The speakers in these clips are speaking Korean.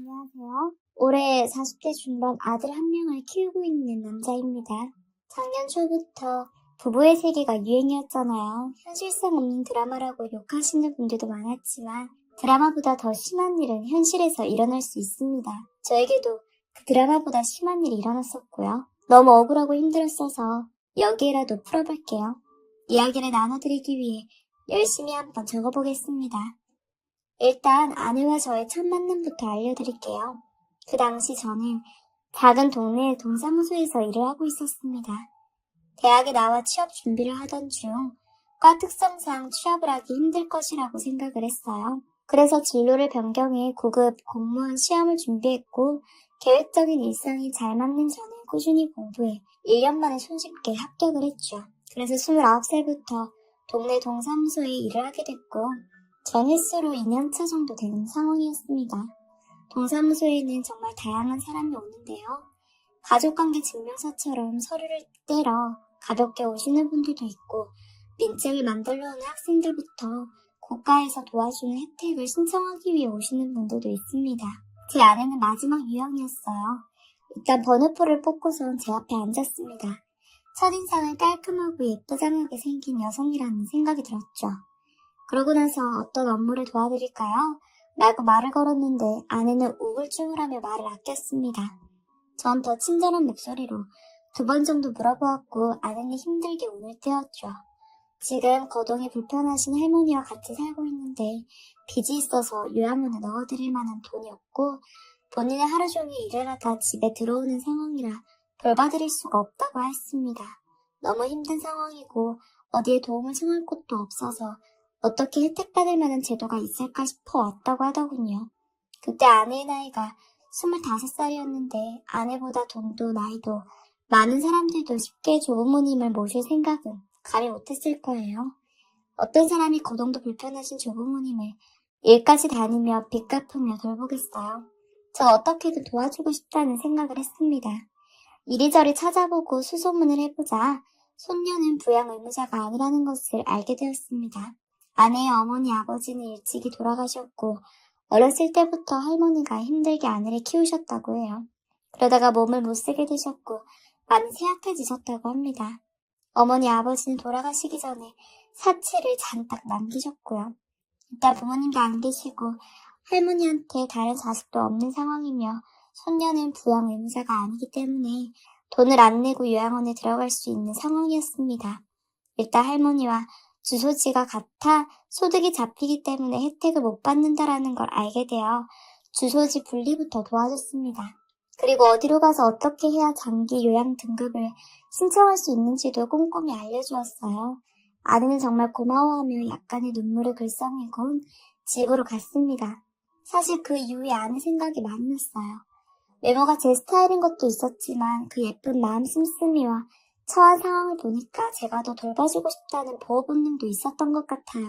안녕하세요. 올해 40대 중반 아들 한 명을 키우고 있는 남자입니다. 작년 초부터 부부의 세계가 유행이었잖아요. 현실성 없는 드라마라고 욕하시는 분들도 많았지만 드라마보다 더 심한 일은 현실에서 일어날 수 있습니다. 저에게도 그 드라마보다 심한 일이 일어났었고요. 너무 억울하고 힘들었어서 여기에라도 풀어볼게요. 이야기를 나눠드리기 위해 열심히 한번 적어보겠습니다. 일단 아내와 저의 첫 만남부터 알려드릴게요. 그 당시 저는 작은 동네 동사무소에서 일을 하고 있었습니다. 대학에 나와 취업 준비를 하던 중 과 특성상 취업을 하기 힘들 것이라고 생각을 했어요. 그래서 진로를 변경해 고급 공무원 시험을 준비했고 계획적인 일상이 잘 맞는 저는 꾸준히 공부해 1년 만에 손쉽게 합격을 했죠. 그래서 29살부터 동네 동사무소에 일을 하게 됐고 전 횟수로 2년차 정도 되는 상황이었습니다. 동사무소에는 정말 다양한 사람이 오는데요. 가족관계 증명서처럼 서류를 떼러 가볍게 오시는 분들도 있고 민증을 만들러 오는 학생들부터 고가에서 도와주는 혜택을 신청하기 위해 오시는 분들도 있습니다. 제 아내는 마지막 유형이었어요. 일단 번호표를 뽑고선 제 앞에 앉았습니다. 첫인상은 깔끔하고 예쁘장하게 생긴 여성이라는 생각이 들었죠. 그러고 나서 어떤 업무를 도와드릴까요? 라고 말을 걸었는데 아내는 우울증을 하며 말을 아꼈습니다. 전 더 친절한 목소리로 2번 정도 물어보았고 아내는 힘들게 운을 떼었죠. 지금 거동이 불편하신 할머니와 같이 살고 있는데 빚이 있어서 요양원에 넣어드릴 만한 돈이 없고 본인은 하루 종일 일을 하다 집에 들어오는 상황이라 돌봐드릴 수가 없다고 했습니다. 너무 힘든 상황이고 어디에 도움을 청할 곳도 없어서 어떻게 혜택받을 만한 제도가 있을까 싶어 왔다고 하더군요. 그때 아내의 나이가 25살이었는데 아내보다 돈도 나이도 많은 사람들도 쉽게 조부모님을 모실 생각은 감히 못했을 거예요. 어떤 사람이 거동도 불편하신 조부모님을 일까지 다니며 빚 갚으며 돌보겠어요. 전 어떻게든 도와주고 싶다는 생각을 했습니다. 이리저리 찾아보고 수소문을 해보자 손녀는 부양 의무자가 아니라는 것을 알게 되었습니다. 아내의 어머니 아버지는 일찍이 돌아가셨고 어렸을 때부터 할머니가 힘들게 아내를 키우셨다고 해요. 그러다가 몸을 못 쓰게 되셨고 많이 쇠약해지셨다고 합니다. 어머니 아버지는 돌아가시기 전에 사치를 잔뜩 남기셨고요. 일단 부모님도 안 계시고 할머니한테 다른 자식도 없는 상황이며 손녀는 부양 의무자가 아니기 때문에 돈을 안 내고 요양원에 들어갈 수 있는 상황이었습니다. 일단 할머니와 주소지가 같아 소득이 잡히기 때문에 혜택을 못 받는다라는 걸 알게 되어 주소지 분리부터 도와줬습니다. 그리고 어디로 가서 어떻게 해야 장기 요양 등급을 신청할 수 있는지도 꼼꼼히 알려주었어요. 아내는 정말 고마워하며 약간의 눈물을 글썽이곤 집으로 갔습니다. 사실 그 이후에 아내 생각이 많이 났어요. 외모가 제 스타일인 것도 있었지만 그 예쁜 마음 씀씀이와 처한 상황을 보니까 제가 더 돌봐주고 싶다는 보호 본능도 있었던 것 같아요.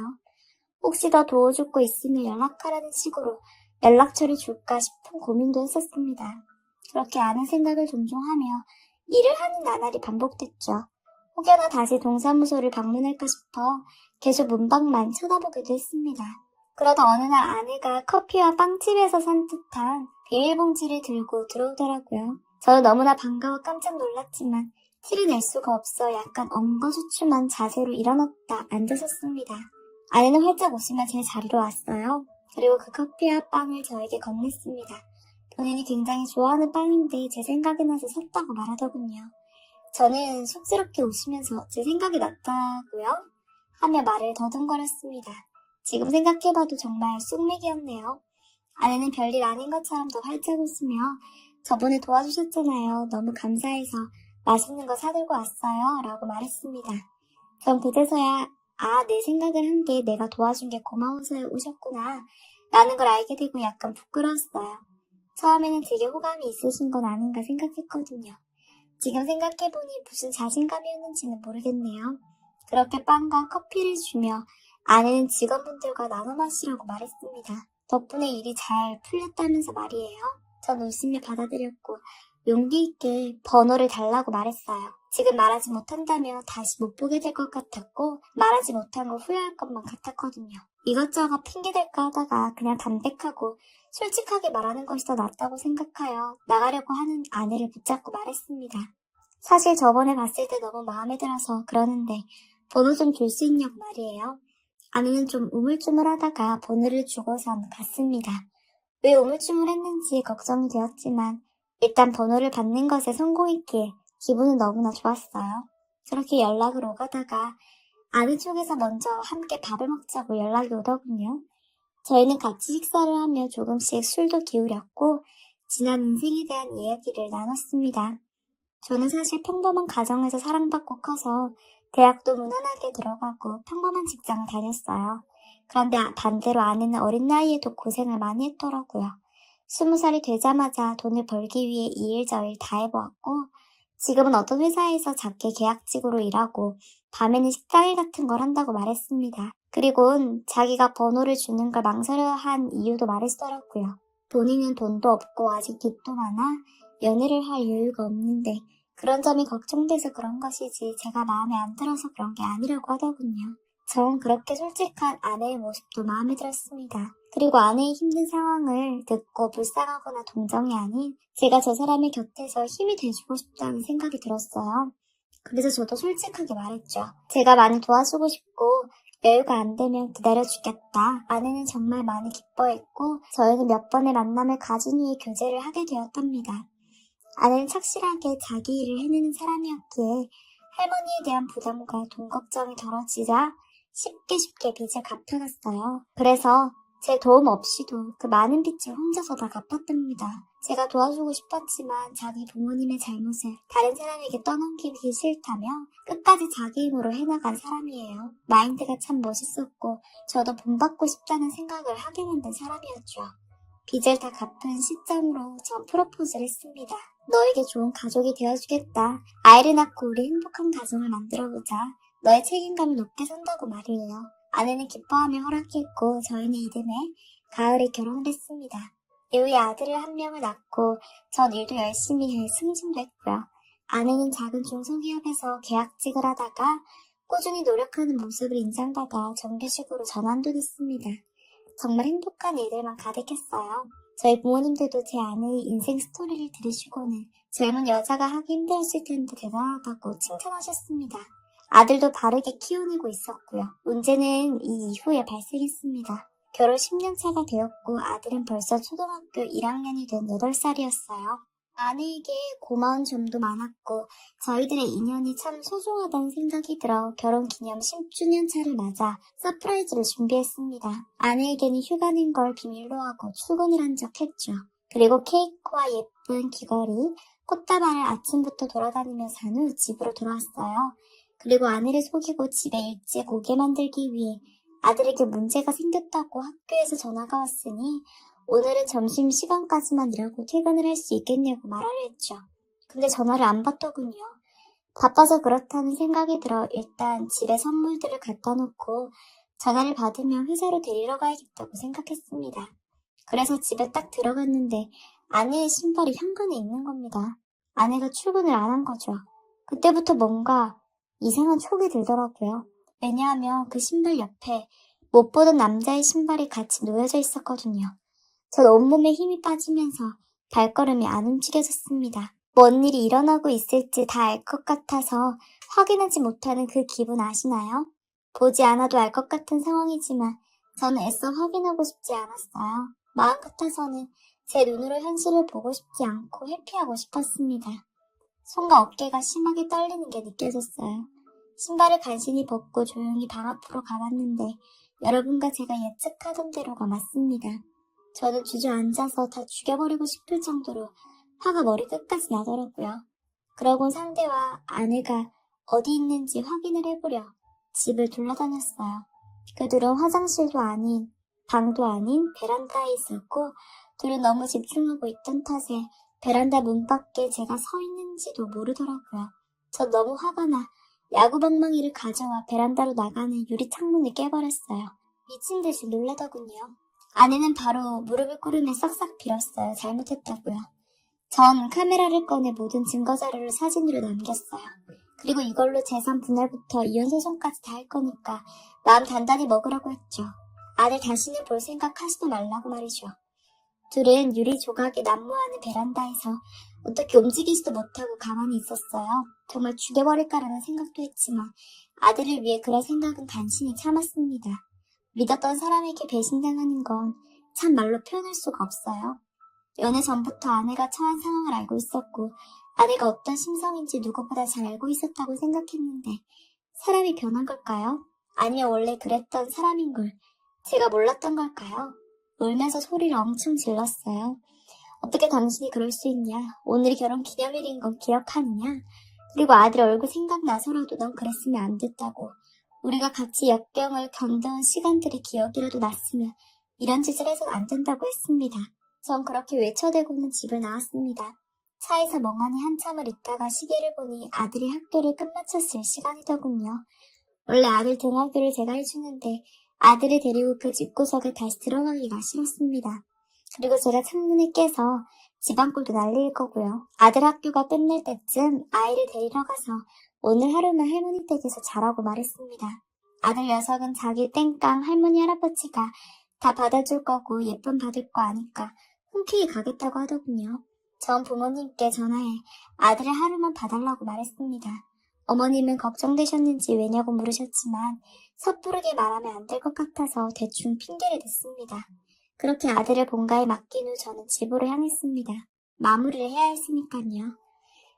혹시 더 도와줄 거 있으면 연락하라는 식으로 연락처를 줄까 싶은 고민도 했었습니다. 그렇게 아내 생각을 종종 하며 일을 하는 나날이 반복됐죠. 혹여나 다시 동사무소를 방문할까 싶어 계속 문밖만 쳐다보기도 했습니다. 그러다 어느 날 아내가 커피와 빵집에서 산 듯한 비닐봉지를 들고 들어오더라고요. 저는 너무나 반가워 깜짝 놀랐지만 티를 낼 수가 없어 약간 엉거주춤한 자세로 일어났다 앉아섰습니다. 아내는 활짝 웃으며 제 자리로 왔어요. 그리고 그 커피와 빵을 저에게 건넸습니다. 본인이 굉장히 좋아하는 빵인데 제 생각이 나서 샀다고 말하더군요. 저는 쑥스럽게 웃으면서 제 생각이 났다고요? 하며 말을 더듬거렸습니다. 지금 생각해봐도 정말 쑥맥이었네요. 아내는 별일 아닌 것처럼 더 활짝 웃으며 저번에 도와주셨잖아요. 너무 감사해서 맛있는 거 사들고 왔어요. 라고 말했습니다. 전 그제서야 내 생각을 한 게 내가 도와준 게 고마워서 오셨구나 라는 걸 알게 되고 약간 부끄러웠어요. 처음에는 되게 호감이 있으신 건 아닌가 생각했거든요. 지금 생각해보니 무슨 자신감이었는지는 모르겠네요. 그렇게 빵과 커피를 주며 아내는 직원분들과 나눠 마시라고 말했습니다. 덕분에 일이 잘 풀렸다면서 말이에요. 전 웃으며 받아들였고 용기 있게 번호를 달라고 말했어요. 지금 말하지 못한다면 다시 못 보게 될 것 같았고 말하지 못한 거 후회할 것만 같았거든요. 이것저것 핑계댈까 하다가 그냥 담백하고 솔직하게 말하는 것이 더 낫다고 생각하여 나가려고 하는 아내를 붙잡고 말했습니다. 사실 저번에 봤을 때 너무 마음에 들어서 그러는데 번호 좀 줄 수 있냐고 말이에요. 아내는 좀 우물쭈물하다가 번호를 주고선 갔습니다. 왜 우물쭈물했는지 걱정이 되었지만 일단 번호를 받는 것에 성공했기에 기분은 너무나 좋았어요. 그렇게 연락을 오가다가 아내 쪽에서 먼저 함께 밥을 먹자고 연락이 오더군요. 저희는 같이 식사를 하며 조금씩 술도 기울였고 지난 인생에 대한 이야기를 나눴습니다. 저는 사실 평범한 가정에서 사랑받고 커서 대학도 무난하게 들어가고 평범한 직장을 다녔어요. 그런데 반대로 아내는 어린 나이에도 고생을 많이 했더라고요. 20살이 되자마자 돈을 벌기 위해 이 일 저 일 다 해보았고 지금은 어떤 회사에서 작게 계약직으로 일하고 밤에는 식당일 같은 걸 한다고 말했습니다. 그리고는 자기가 번호를 주는 걸 망설여한 이유도 말했더라고요. 본인은 돈도 없고 아직 빚도 많아 연애를 할 여유가 없는데 그런 점이 걱정돼서 그런 것이지 제가 마음에 안 들어서 그런 게 아니라고 하더군요. 전 그렇게 솔직한 아내의 모습도 마음에 들었습니다. 그리고 아내의 힘든 상황을 듣고 불쌍하거나 동정이 아닌 제가 저 사람의 곁에서 힘이 돼주고 싶다는 생각이 들었어요. 그래서 저도 솔직하게 말했죠. 제가 많이 도와주고 싶고 여유가 안 되면 기다려주겠다. 아내는 정말 많이 기뻐했고 저희는 몇 번의 만남을 가진 후에 교제를 하게 되었답니다. 아내는 착실하게 자기 일을 해내는 사람이었기에 할머니에 대한 부담과 돈 걱정이 덜어지자 쉽게 빚을 갚아갔어요. 그래서 제 도움 없이도 그 많은 빚을 혼자서 다 갚았답니다. 제가 도와주고 싶었지만 자기 부모님의 잘못을 다른 사람에게 떠넘기기 싫다며 끝까지 자기 힘으로 해나간 사람이에요. 마인드가 참 멋있었고 저도 본받고 싶다는 생각을 하게 만든 사람이었죠. 빚을 다 갚은 시점으로 전 프로포즈를 했습니다. 너에게 좋은 가족이 되어주겠다. 아이를 낳고 우리 행복한 가정을 만들어보자. 너의 책임감을 높게 산다고 말이에요. 아내는 기뻐하며 허락했고 저희는 이듬해 가을에 결혼을 했습니다. 이후에 아들을 한 명을 낳고 전 일도 열심히 해 승진도 했고요. 아내는 작은 중소기업에서 계약직을 하다가 꾸준히 노력하는 모습을 인정받아 정규직으로 전환도 됐습니다. 정말 행복한 일들만 가득했어요. 저희 부모님들도 제 아내의 인생 스토리를 들으시고는 젊은 여자가 하기 힘들었을 텐데 대단하다고 칭찬하셨습니다. 아들도 바르게 키워내고 있었고요. 문제는 이 이후에 발생했습니다. 결혼 10년 차가 되었고 아들은 벌써 초등학교 1학년이 된 8살이었어요. 아내에게 고마운 점도 많았고 저희들의 인연이 참 소중하다는 생각이 들어 결혼 기념 10주년 차를 맞아 서프라이즈를 준비했습니다. 아내에게는 휴가 낸 걸 비밀로 하고 출근을 한 적 했죠. 그리고 케이크와 예쁜 귀걸이, 꽃다발을 아침부터 돌아다니며 산 후 집으로 돌아왔어요. 그리고 아내를 속이고 집에 일찍 오게 만들기 위해 아들에게 문제가 생겼다고 학교에서 전화가 왔으니 오늘은 점심시간까지만 일하고 퇴근을 할 수 있겠냐고 말하려 했죠. 근데 전화를 안 받더군요. 바빠서 그렇다는 생각이 들어 일단 집에 선물들을 갖다 놓고 전화를 받으면 회사로 데리러 가야겠다고 생각했습니다. 그래서 집에 딱 들어갔는데 아내의 신발이 현관에 있는 겁니다. 아내가 출근을 안 한 거죠. 그때부터 뭔가 이상한 촉이 들더라고요. 왜냐하면 그 신발 옆에 못 보던 남자의 신발이 같이 놓여져 있었거든요. 전 온몸에 힘이 빠지면서 발걸음이 안 움직여졌습니다. 뭔 일이 일어나고 있을지 다 알 것 같아서 확인하지 못하는 그 기분 아시나요? 보지 않아도 알 것 같은 상황이지만 저는 애써 확인하고 싶지 않았어요. 마음 같아서는 제 눈으로 현실을 보고 싶지 않고 회피하고 싶었습니다. 손과 어깨가 심하게 떨리는 게 느껴졌어요. 신발을 간신히 벗고 조용히 방 앞으로 가봤는데 여러분과 제가 예측하던 대로가 맞습니다. 저는 주저앉아서 다 죽여버리고 싶을 정도로 화가 머리 끝까지 나더라고요. 그러곤 상대와 아내가 어디 있는지 확인을 해보려 집을 돌아다녔어요. 그들은 화장실도 아닌, 방도 아닌 베란다에 있었고 둘은 너무 집중하고 있던 탓에 베란다 문 밖에 제가 서 있는지도 모르더라고요. 전 너무 화가 나 야구방망이를 가져와 베란다로 나가는 유리 창문을 깨버렸어요. 미친 듯이 놀라더군요. 아내는 바로 무릎을 꿇으며 싹싹 빌었어요. 잘못했다고요. 전 카메라를 꺼내 모든 증거자료를 사진으로 남겼어요. 그리고 이걸로 재산 분할부터 이혼 소송까지 다 할 거니까 마음 단단히 먹으라고 했죠. 아내 다시는 볼 생각 하지도 말라고 말이죠. 둘은 유리 조각에 난무하는 베란다에서 어떻게 움직이지도 못하고 가만히 있었어요. 정말 죽여버릴까라는 생각도 했지만 아들을 위해 그럴 생각은 간신히 참았습니다. 믿었던 사람에게 배신당하는 건 참 말로 표현할 수가 없어요. 연애 전부터 아내가 처한 상황을 알고 있었고 아내가 어떤 심성인지 누구보다 잘 알고 있었다고 생각했는데 사람이 변한 걸까요? 아니면 원래 그랬던 사람인 걸 제가 몰랐던 걸까요? 울면서 소리를 엄청 질렀어요. 어떻게 당신이 그럴 수 있냐? 오늘이 결혼 기념일인 건 기억하느냐? 그리고 아들 얼굴 생각나서라도 넌 그랬으면 안 됐다고. 우리가 같이 역경을 견뎌온 시간들의 기억이라도 났으면 이런 짓을 해서는 안 된다고 했습니다. 전 그렇게 외쳐대고는 집을 나왔습니다. 차에서 멍하니 한참을 있다가 시계를 보니 아들이 학교를 끝마쳤을 시간이더군요. 원래 아들 등하교를 제가 해주는데 아들을 데리고 그 집구석에 다시 들어가기가 싫었습니다. 그리고 제가 창문을 깨서 집안꼴도 날릴 거고요. 아들 학교가 끝날 때쯤 아이를 데리러 가서 오늘 하루는 할머니 댁에서 자라고 말했습니다. 아들 녀석은 자기 땡깡 할머니 할아버지가 다 받아줄 거고 예쁨 받을 거 아니까 흔쾌히 가겠다고 하더군요. 전 부모님께 전화해 아들을 하루만 봐달라고 말했습니다. 어머님은 걱정되셨는지 왜냐고 물으셨지만 섣부르게 말하면 안 될 것 같아서 대충 핑계를 댔습니다. 그렇게 아들을 본가에 맡긴 후 저는 집으로 향했습니다. 마무리를 해야 했으니까요.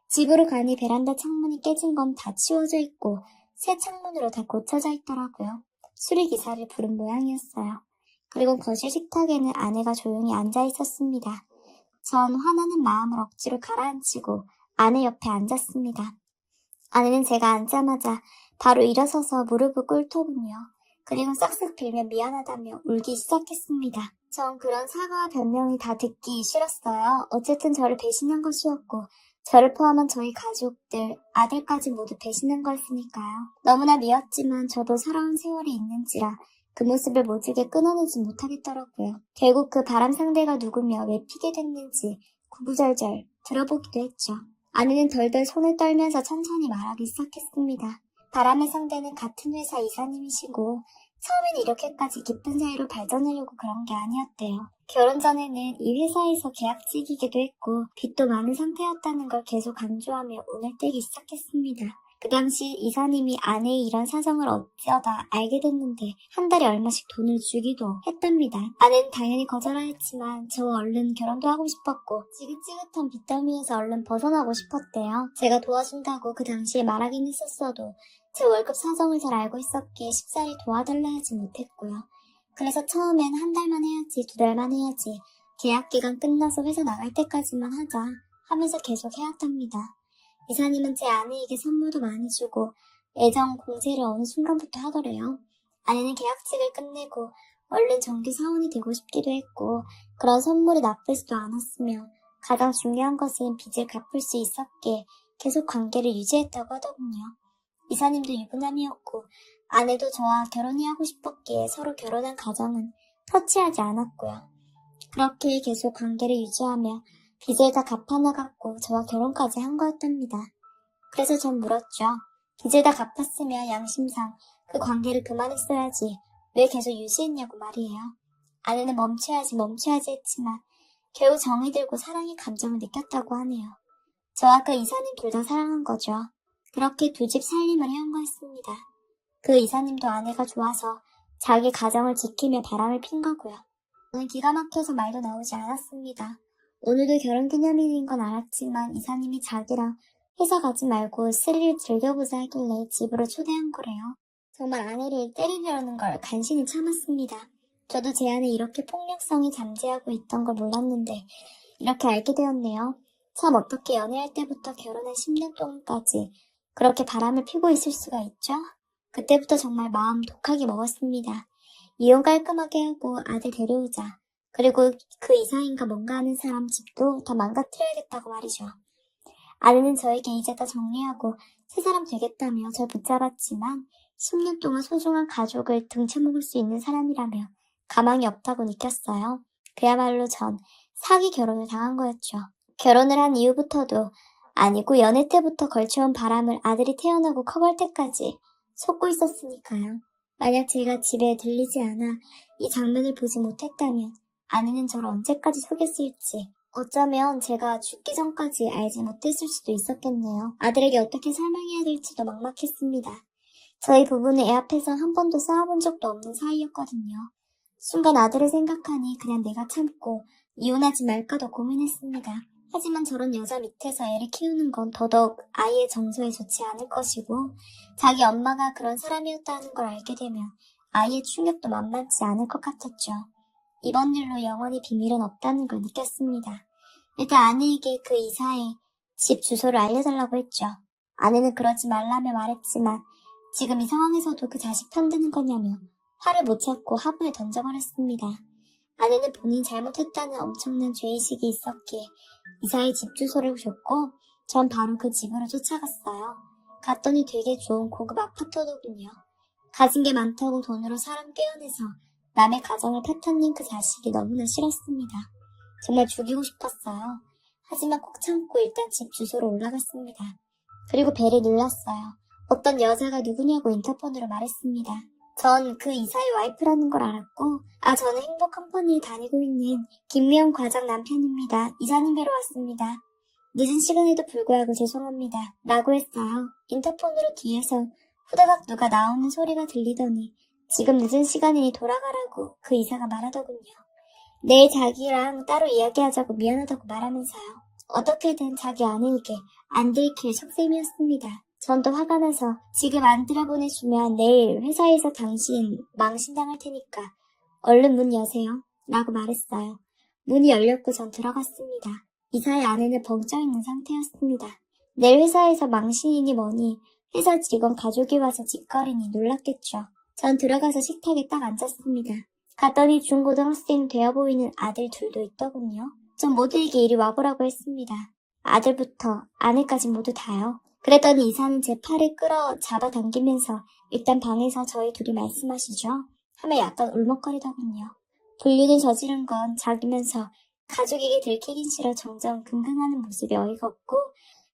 집으로 가니 베란다 창문이 깨진 건 다 치워져 있고 새 창문으로 다 고쳐져 있더라고요. 수리기사를 부른 모양이었어요. 그리고 거실 식탁에는 아내가 조용히 앉아 있었습니다. 전 화나는 마음을 억지로 가라앉히고 아내 옆에 앉았습니다. 아내는 제가 앉자마자 바로 일어서서 무릎을 꿇더군요. 그리고 싹싹 빌며 미안하다며 울기 시작했습니다. 전 그런 사과와 변명이 다 듣기 싫었어요. 어쨌든 저를 배신한 것이었고 저를 포함한 저희 가족들, 아들까지 모두 배신한 거였으니까요. 너무나 미웠지만 저도 살아온 세월이 있는지라 그 모습을 모질게 끊어내지 못하겠더라고요. 결국 그 바람 상대가 누구며 왜 피게 됐는지 구구절절 들어보기도 했죠. 아내는 덜덜 손을 떨면서 천천히 말하기 시작했습니다. 바람의 상대는 같은 회사 이사님이시고 처음엔 이렇게까지 깊은 사이로 발전하려고 그런 게 아니었대요. 결혼 전에는 이 회사에서 계약직이기도 했고 빚도 많은 상태였다는 걸 계속 강조하며 운을 떼기 시작했습니다. 그 당시 이사님이 아내의 이런 사정을 어쩌다 알게 됐는데 한 달에 얼마씩 돈을 주기도 했답니다. 아내는 당연히 거절하였지만 저 얼른 결혼도 하고 싶었고 지긋지긋한 빚더미에서 얼른 벗어나고 싶었대요. 제가 도와준다고 그 당시에 말하긴 했었어도 제 월급 사정을 잘 알고 있었기에 쉽사리 도와달라 하지 못했고요. 그래서 처음엔 한 달만 해야지, 두 달만 해야지, 계약기간 끝나서 회사 나갈 때까지만 하자 하면서 계속 해왔답니다. 이사님은 제 아내에게 선물도 많이 주고 애정 공세를 어느 순간부터 하더래요. 아내는 계약직을 끝내고 얼른 정규 사원이 되고 싶기도 했고 그런 선물이 나쁘지도 않았으며 가장 중요한 것은 빚을 갚을 수 있었기에 계속 관계를 유지했다고 하더군요. 이사님도 유부남이었고 아내도 저와 결혼이 하고 싶었기에 서로 결혼한 가정은 터치하지 않았고요. 그렇게 계속 관계를 유지하며 빚을 다 갚아나갔고 저와 결혼까지 한 거였답니다. 그래서 전 물었죠. 빚을 다 갚았으면 양심상 그 관계를 그만했어야지 왜 계속 유지했냐고 말이에요. 아내는 멈춰야지 했지만 결국 정이 들고 사랑의 감정을 느꼈다고 하네요. 저와 그 이사님 둘 다 사랑한 거죠. 그렇게 두 집 살림을 해온 거였습니다. 그 이사님도 아내가 좋아서 자기 가정을 지키며 바람을 핀 거고요. 저는 기가 막혀서 말도 나오지 않았습니다. 오늘도 결혼기념일인 건 알았지만 이사님이 자기랑 회사 가지 말고 스릴 즐겨보자 하길래 집으로 초대한 거래요. 정말 아내를 때리려는 걸 간신히 참았습니다. 저도 제 안에 이렇게 폭력성이 잠재하고 있던 걸 몰랐는데 이렇게 알게 되었네요. 참 어떻게 연애할 때부터 결혼한 10년 동안까지 그렇게 바람을 피고 있을 수가 있죠? 그때부터 정말 마음 독하게 먹었습니다. 이혼 깔끔하게 하고 아들 데려오자. 그리고 그 이사인가 뭔가 하는 사람 집도 다 망가뜨려야겠다고 말이죠. 아내는 저에게 이제 다 정리하고 새 사람 되겠다며 절 붙잡았지만 10년 동안 소중한 가족을 등쳐먹을 수 있는 사람이라며 가망이 없다고 느꼈어요. 그야말로 전 사기 결혼을 당한 거였죠. 결혼을 한 이후부터도 아니고 연애 때부터 걸쳐온 바람을 아들이 태어나고 커갈 때까지 속고 있었으니까요. 만약 제가 집에 들리지 않아 이 장면을 보지 못했다면 아내는 저를 언제까지 속였을지, 어쩌면 제가 죽기 전까지 알지 못했을 수도 있었겠네요. 아들에게 어떻게 설명해야 될지도 막막했습니다. 저희 부부는 애 앞에서 한 번도 싸워본 적도 없는 사이였거든요. 순간 아들을 생각하니 그냥 내가 참고 이혼하지 말까도 고민했습니다. 하지만 저런 여자 밑에서 애를 키우는 건 더더욱 아이의 정서에 좋지 않을 것이고, 자기 엄마가 그런 사람이었다는 걸 알게 되면 아이의 충격도 만만치 않을 것 같았죠. 이번 일로 영원히 비밀은 없다는 걸 느꼈습니다. 일단 아내에게 그 이사의 집 주소를 알려달라고 했죠. 아내는 그러지 말라며 말했지만 지금 이 상황에서도 그 자식 편드는 거냐며 화를 못 참고 화분에 던져버렸습니다. 아내는 본인이 잘못했다는 엄청난 죄의식이 있었기에 이사의 집 주소를 줬고 전 바로 그 집으로 쫓아갔어요. 갔더니 되게 좋은 고급 아파트더군요. 가진 게 많다고 돈으로 사람 떼어내서 남의 가정을 패턴닌 그 자식이 너무나 싫었습니다. 정말 죽이고 싶었어요. 하지만 꼭 참고 일단 집 주소로 올라갔습니다. 그리고 배를 눌렀어요. 어떤 여자가 누구냐고 인터폰으로 말했습니다. 전 그 이사의 와이프라는 걸 알았고, 저는 행복 컴퍼니에 다니고 있는 김미영 과장 남편입니다. 이사님 뵈러 왔습니다. 늦은 시간에도 불구하고 죄송합니다. 라고 했어요. 인터폰으로 뒤에서 후다닥 누가 나오는 소리가 들리더니 지금 늦은 시간이니 돌아가라고 그 이사가 말하더군요. 내일 자기랑 따로 이야기하자고 미안하다고 말하면서요. 어떻게든 자기 아내에게 안 들킬 속셈이었습니다. 전 또 화가 나서 지금 안 들여보내주면 내일 회사에서 당신 망신당할 테니까 얼른 문 여세요. 라고 말했어요. 문이 열렸고 전 들어갔습니다. 이사의 아내는 벙쪄있는 상태였습니다. 내일 회사에서 망신이니 뭐니 회사 직원 가족이 와서 짓거리니 놀랐겠죠. 전 들어가서 식탁에 딱 앉았습니다. 갔더니 중고등학생 되어 보이는 아들 둘도 있더군요. 전 모두에게 이리 와보라고 했습니다. 아들부터 아내까지 모두 다요. 그랬더니 이사는 제 팔을 끌어 잡아당기면서 일단 방에서 저희 둘이 말씀하시죠. 하며 약간 울먹거리더군요. 불륜을 저지른 건 자기면서 가족에게 들키긴 싫어 정정 긍긍하는 모습이 어이가 없고,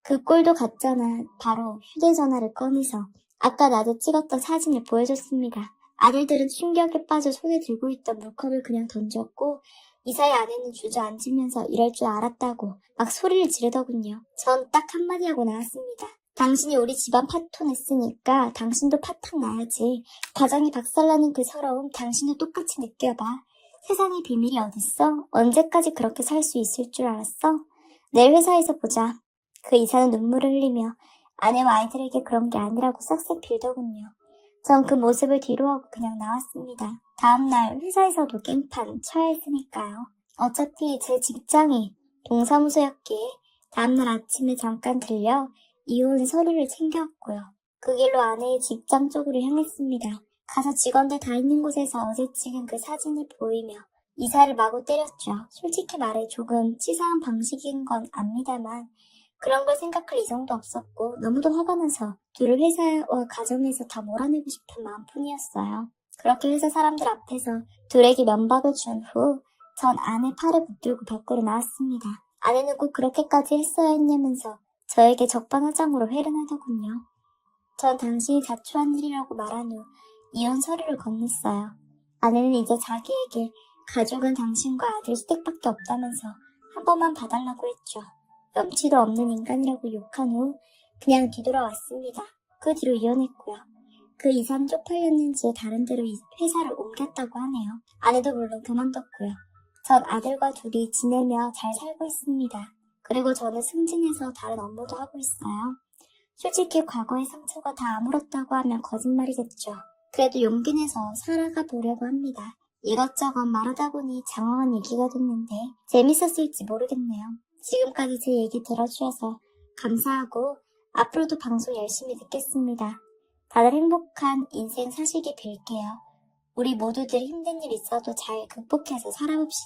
그 꼴도 같잖아. 바로 휴대전화를 꺼내서 아까 낮에 찍었던 사진을 보여줬습니다. 아들들은 충격에 빠져 손에 들고 있던 물컵을 그냥 던졌고, 이사의 아내는 주저앉으면서 이럴 줄 알았다고 막 소리를 지르더군요. 전 딱 한마디 하고 나왔습니다. 당신이 우리 집안 파토 냈으니까 당신도 파탕 나야지. 가정이 박살나는 그 서러움 당신도 똑같이 느껴봐. 세상에 비밀이 어딨어? 언제까지 그렇게 살 수 있을 줄 알았어? 내일 회사에서 보자. 그 이사는 눈물을 흘리며 아내와 아이들에게 그런 게 아니라고 싹싹 빌더군요. 전 그 모습을 뒤로하고 그냥 나왔습니다. 다음날 회사에서도 깽판 쳐야 했으니까요. 어차피 제 직장이 동사무소였기에 다음날 아침에 잠깐 들려 이혼 서류를 챙겨왔고요. 그 길로 아내의 직장 쪽으로 향했습니다. 가서 직원들 다 있는 곳에서 어제 찍은 그 사진을 보이며 이사를 마구 때렸죠. 솔직히 말해 조금 치사한 방식인 건 압니다만 그런 걸 생각할 이성도 없었고 너무도 화가 나서 둘을 회사와 가정에서 다 몰아내고 싶은 마음뿐이었어요. 그렇게 회사 사람들 앞에서 둘에게 면박을 준 후 전 아내 팔을 붙들고 밖으로 나왔습니다. 아내는 꼭 그렇게까지 했어야 했냐면서 저에게 적반하장으로 회를 하더군요. 전 당신이 자초한 일이라고 말한 후 이혼 서류를 건넸어요. 아내는 이제 자기에게 가족은 당신과 아들 시댁밖에 없다면서 한 번만 봐달라고 했죠. 염치도 없는 인간이라고 욕한 후 그냥 뒤돌아왔습니다. 그 뒤로 이혼했고요. 그 이사는 쪽팔렸는지 다른 데로 회사를 옮겼다고 하네요. 아내도 물론 그만뒀고요. 전 아들과 둘이 지내며 잘 살고 있습니다. 그리고 저는 승진해서 다른 업무도 하고 있어요. 솔직히 과거의 상처가 다 아물었다고 하면 거짓말이겠죠. 그래도 용기 내서 살아가 보려고 합니다. 이것저것 말하다 보니 장황한 얘기가 됐는데 재밌었을지 모르겠네요. 지금까지 제 얘기 들어주셔서 감사하고 앞으로도 방송 열심히 듣겠습니다. 다들 행복한 인생 사시길 빌게요. 우리 모두들 힘든 일 있어도 잘 극복해서 살아봅시다.